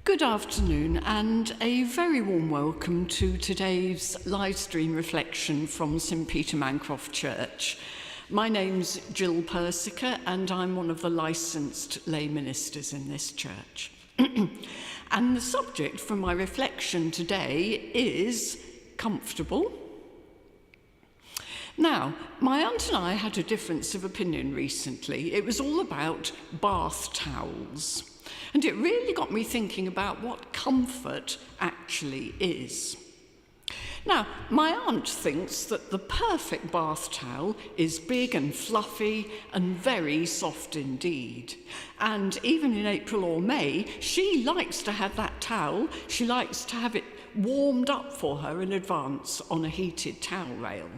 Good afternoon and a very warm welcome to today's live stream reflection from St Peter Mancroft Church. My name's Gill Persicke and I'm one of the licensed lay ministers in this church. And the subject for my reflection today is comfortable. Now, my aunt and I had a difference of opinion recently. It was all about bath towels. And it really got me thinking about what comfort actually is. Now, my aunt thinks that the perfect bath towel is big and fluffy and very soft indeed. And even in April or May, she likes to have that towel. She likes to have it warmed up for her in advance on a heated towel rail.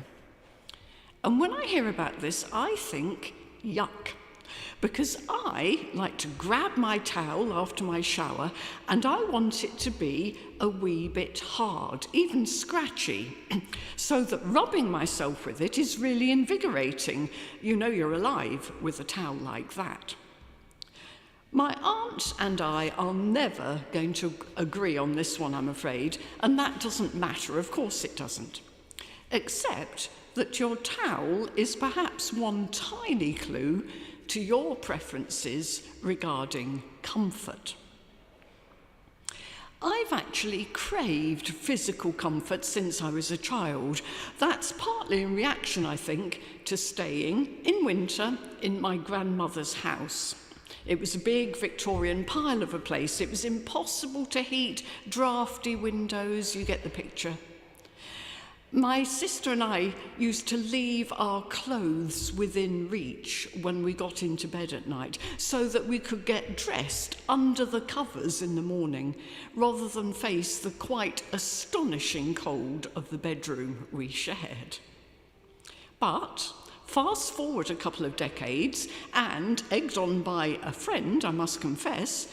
And when I hear about this, I think, yuck. Because I like to grab my towel after my shower and I want it to be a wee bit hard, even scratchy, so that rubbing myself with it is really invigorating. You know you're alive with a towel like that. My aunt and I are never going to agree on this one, I'm afraid, and that doesn't matter, of course it doesn't. Except that your towel is perhaps one tiny clue to your preferences regarding comfort. I've actually craved physical comfort since I was a child. That's partly in reaction, I think, to staying in winter in my grandmother's house. It was a big Victorian pile of a place. It was impossible to heat, drafty windows, you get the picture. My sister and I used to leave our clothes within reach when we got into bed at night so that we could get dressed under the covers in the morning rather than face the quite astonishing cold of the bedroom we shared. But fast forward a couple of decades and, egged on by a friend, I must confess,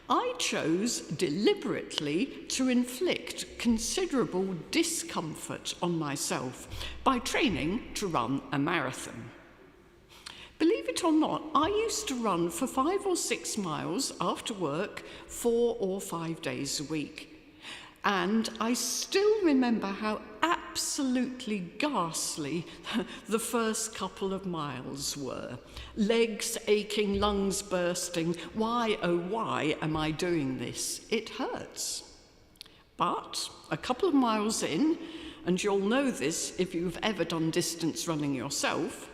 I chose deliberately to inflict considerable discomfort on myself by training to run a marathon. Believe it or not, I used to run for 5 or 6 miles after work 4 or 5 days a week. And I still remember how absolutely ghastly the first couple of miles were. Legs aching, lungs bursting. Why, oh why am I doing this? It hurts. But a couple of miles in, and you'll know this if you've ever done distance running yourself,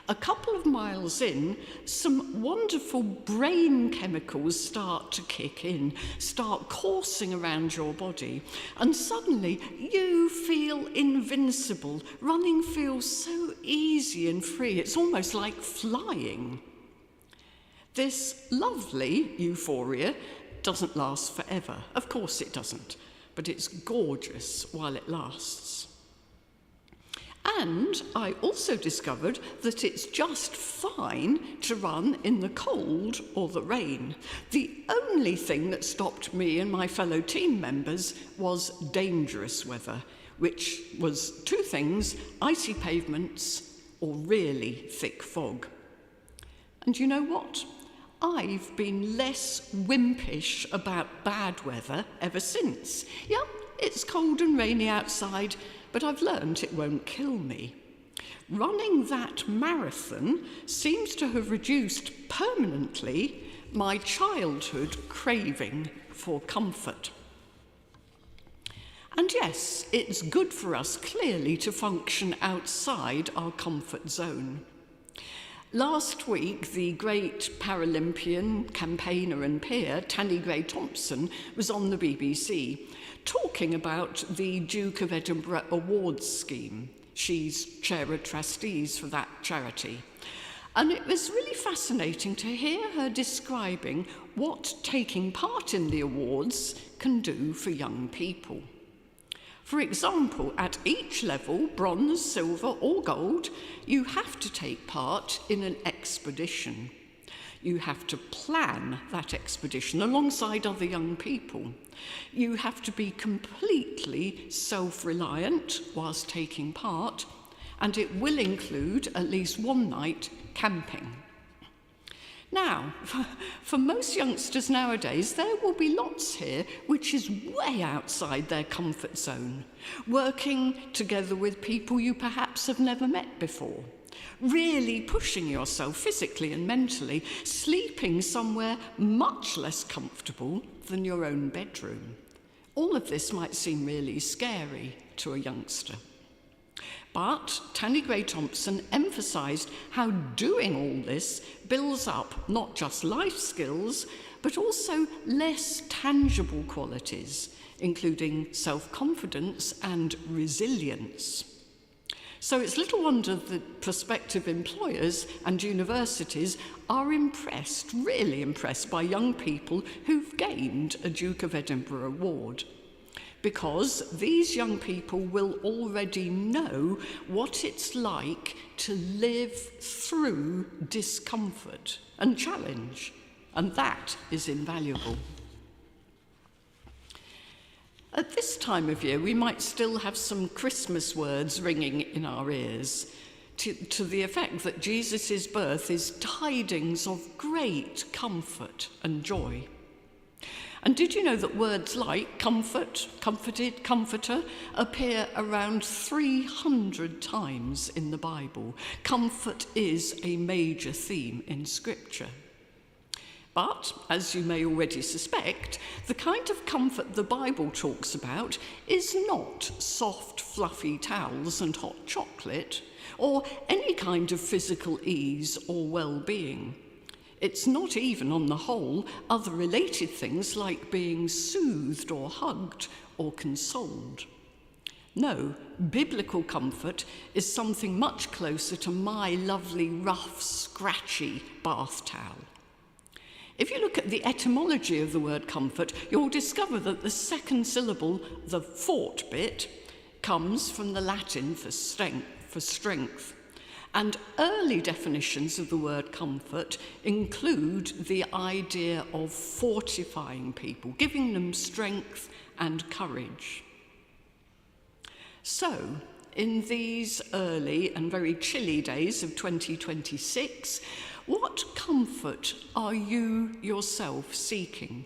a couple of miles in, some wonderful brain chemicals start to kick in, start coursing around your body, and suddenly you feel invincible. Running feels so easy and free, it's almost like flying. This lovely euphoria doesn't last forever. Of course it doesn't, but it's gorgeous while it lasts. And I also discovered that it's just fine to run in the cold or the rain. The only thing that stopped me and my fellow team members was dangerous weather, which was 2 things: icy pavements or really thick fog. And you know what? I've been less wimpish about bad weather ever since. Yep, it's cold and rainy outside, but I've learned it won't kill me. Running that marathon seems to have reduced permanently my childhood craving for comfort. And yes, it's good for us clearly to function outside our comfort zone. Last week, the great Paralympian, campaigner and peer, Tanni Grey-Thompson, was on the BBC talking about the Duke of Edinburgh Awards scheme. She's chair of trustees for that charity. And it was really fascinating to hear her describing what taking part in the awards can do for young people. For example, at each level, bronze, silver or gold, you have to take part in an expedition. You have to plan that expedition alongside other young people. You have to be completely self-reliant whilst taking part, and it will include at least one night camping. Now, for most youngsters nowadays, there will be lots here which is way outside their comfort zone. Working together with people you perhaps have never met before. Really pushing yourself physically and mentally, sleeping somewhere much less comfortable than your own bedroom. All of this might seem really scary to a youngster. But Tanny Gray-Thompson emphasised how doing all this builds up not just life skills, but also less tangible qualities, including self-confidence and resilience. So it's little wonder that prospective employers and universities are impressed, really impressed, by young people who've gained a Duke of Edinburgh award. Because these young people will already know what it's like to live through discomfort and challenge, and that is invaluable. At this time of year, we might still have some Christmas words ringing in our ears to the effect that Jesus' birth is tidings of great comfort and joy. And did you know that words like comfort, comforted, comforter appear around 300 times in the Bible? Comfort is a major theme in Scripture. But, as you may already suspect, the kind of comfort the Bible talks about is not soft, fluffy towels and hot chocolate, or any kind of physical ease or well-being. It's not even, on the whole, other related things like being soothed or hugged or consoled. No, biblical comfort is something much closer to my lovely, rough, scratchy bath towel. If you look at the etymology of the word comfort, you'll discover that the second syllable, the fort bit, comes from the Latin for strength. And early definitions of the word comfort include the idea of fortifying people, giving them strength and courage. So, in these early and very chilly days of 2026, what comfort are you yourself seeking?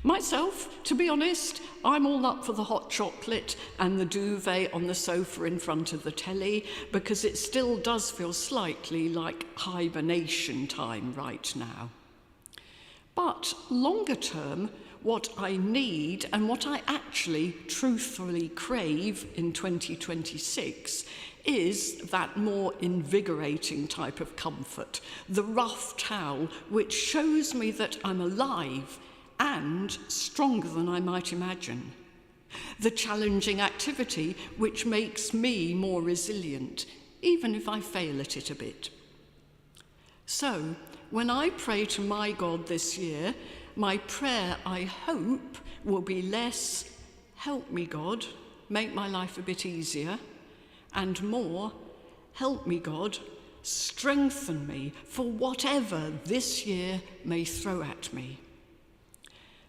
Myself, to be honest, I'm all up for the hot chocolate and the duvet on the sofa in front of the telly, because it still does feel slightly like hibernation time right now. But longer term, what I need and what I actually truthfully crave in 2026 is that more invigorating type of comfort, the rough towel which shows me that I'm alive and stronger than I might imagine. The challenging activity which makes me more resilient, even if I fail at it a bit. So, when I pray to my God this year, my prayer, I hope, will be less, help me God, make my life a bit easier, and more, help me God, strengthen me for whatever this year may throw at me.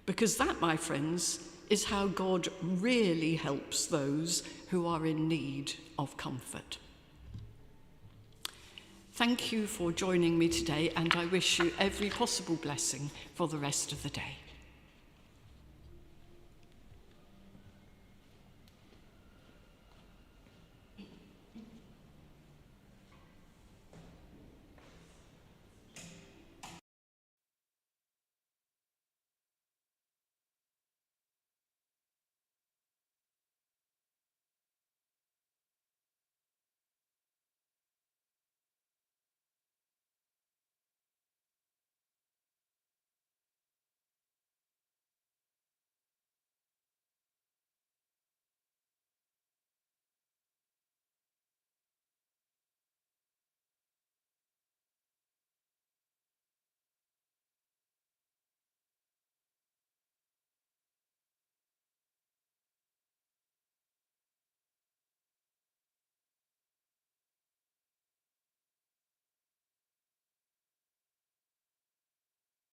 Because that, my friends, is how God really helps those who are in need of comfort. Thank you for joining me today, and I wish you every possible blessing for the rest of the day.